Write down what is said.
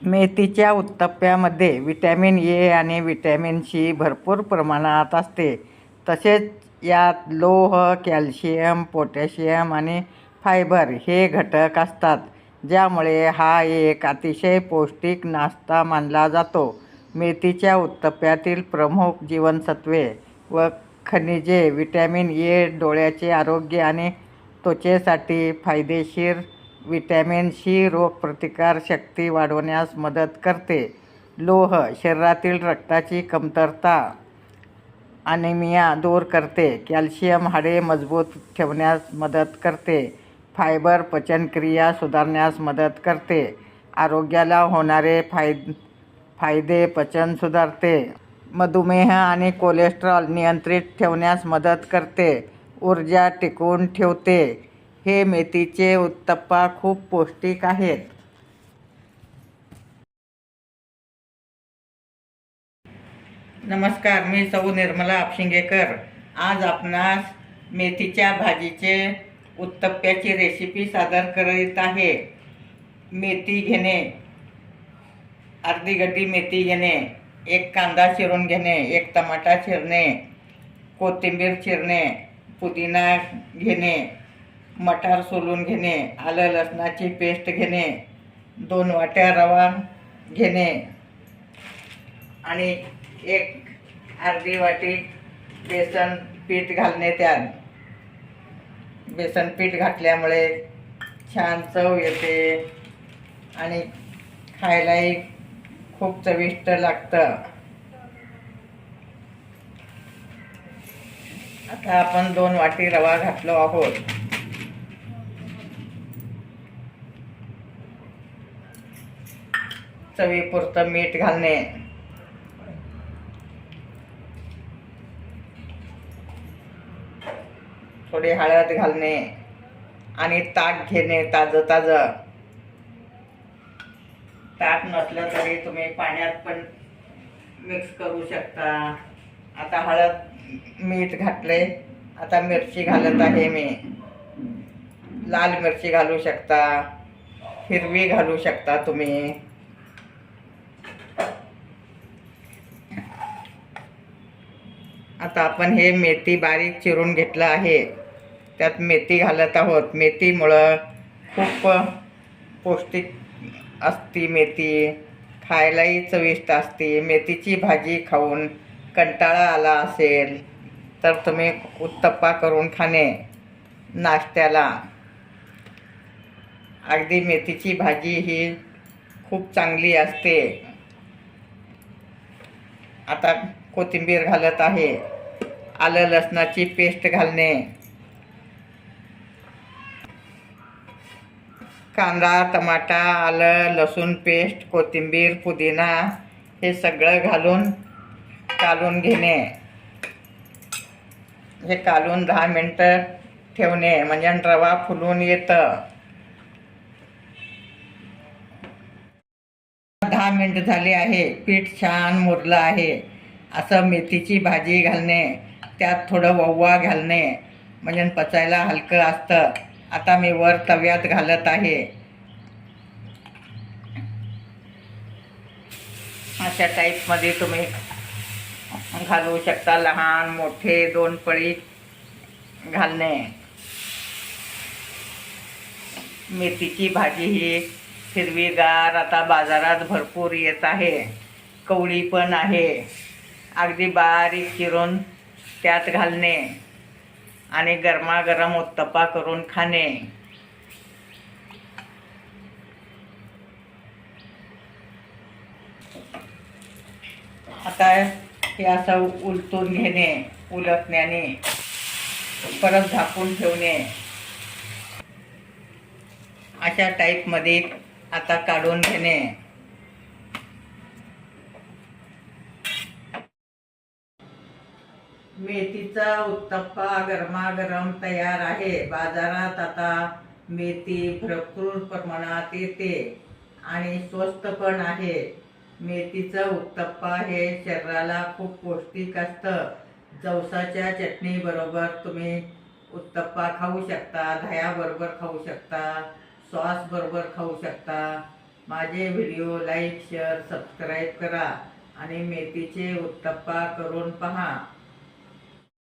मेथीच्या उत्तप्प्यामध्ये vitamin A आणि vitamin C भरपूर प्रमाणात असते. तसेच यात लोह, कॅल्शियम, पोटॅशियम आणि फायबर हे घटक असतात, ज्यामुळे हा एक अतिशय पौष्टिक नाश्ता मानला जातो. मेथीच्या उत्तप्प्यातील प्रमुख जीवनसत्त्वे व खनिजे व्हिटॅमिन ए डोळ्याचे आरोग्य आणि त्वचेसाठी फायदेशीर, व्हिटॅमिन सी रोगप्रतिकार शक्ती वाढवण्यास मदत करते, लोह शरीरातील रक्ताची कमतरता ॲनिमिया दूर करते, कॅल्शियम हाडे मजबूत ठेवण्यास मदत करते, फायबर पचनक्रिया सुधारण्यास मदत करते, आरोग्याला होणारे फायदे पचन सुधारते, मधुमेह आणि कोलेस्ट्रॉल नियंत्रित ठेवण्यास मदत करते, ऊर्जा टिकवून ठेवते. हे मेथीचे उत्तप्पा खूप पौष्टिक आहेत. नमस्कार, मी सौ निर्मला आपशिंगेकर. आज आपणास मेथीच्या भाजीचे उत्तप्प्याची रेसिपी सादर करीत आहे. मेथी घेणे, अर्धी गड्डी मेथी घेणे, एक कांदा चिरून घेणे, एक टमाटा चिरणे, कोथिंबीर चिरणे, पुदिना घेणे, मटार सोलून घेणे, आलं लसणाची पेस्ट घेणे, 2 वाट्या रवा घेणे आणि एक अर्धी वाटी बेसन पीठ घालणे. त्यात बेसन पीठ घातल्यामुळे छान चव येते आणि खायलाही खूप चविष्ट लागतं. आता आपण 2 वाटी रवा घातलो आहोत. चवीपुरतं मीठ घालणे, थोडी हळद घालणे आणि ताक घेणे. ताजं ताक नसलं तरी तुम्ही पाण्यात पण मिक्स करू शकता. आता हळद मीठ घातले. आता मिरची घालत आहे मी. लाल मिरची घालू शकता, हिरवी घालू शकता तुम्ही. आता आपण हे मेथी बारीक चिरून घेतलं आहे, त्यात मेथी घालत आहोत. मेथीमुळं खूप पौष्टिक असते. मेथी खायलाही चविष्ट असते. मेथीची भाजी खाऊन कंटाळा आला असेल तर तुम्ही उत्तप्पा करून खाणे नाश्त्याला. अगदी मेथीची भाजी ही खूप चांगली असते. आता कोथिंबीर घालत आहे. आलं लसणाची पेस्ट घालणे, कांदा, टमाटा, आलं लसूण पेस्ट, कोथिंबीर, पुदिना हे सगळं घालून कालून घेणे. हे कालून 10 मिनटं ठेवणे, म्हणजे रवा फुलून येतं. 10 मिनिट झाले आहे. पीठ छान मुरलं आहे. असं मेथीची भाजी घालणे, त्यात थोडं ओवा घालणे, म्हणजे पचायला हलकं असतं. आता मी वर तव्यात घालत आहे. अशा टाईपमध्ये तुम्ही घालू शकता. लहान मोठे 2 पळी घालणे. मेथीची भाजी ही हिरवीगार आता बाजारात भरपूर येत आहे. कवळी पण आहे. अगदी बारीक चिरून त्यात घालणे आणि गरमागरम उत्तप्पा करून खाणे. आता हे असं उलटून घेणे, उलटण्याने परत झाकून ठेवणे. अशा टाईपमध्ये आता काढून घेणे. मेथीचा उत्तप्पा गरमागरम तयार आहे. बाजारात आता मेथी भरपूर प्रमाणात येते आणि स्वस्त पण आहे. मेथीचा उत्तप्पा हे शरीराला खूप पौष्टिक असतं. जवसाच्या चटणीबरोबर तुम्ही उत्तप्पा खाऊ शकता, दह्याबरोबर खाऊ शकता, सॉस बरोबर खाऊ शकता. माझे व्हिडिओ लाईक शेअर सबस्क्राईब करा आणि मेथीचे उत्तप्पा करून पहा.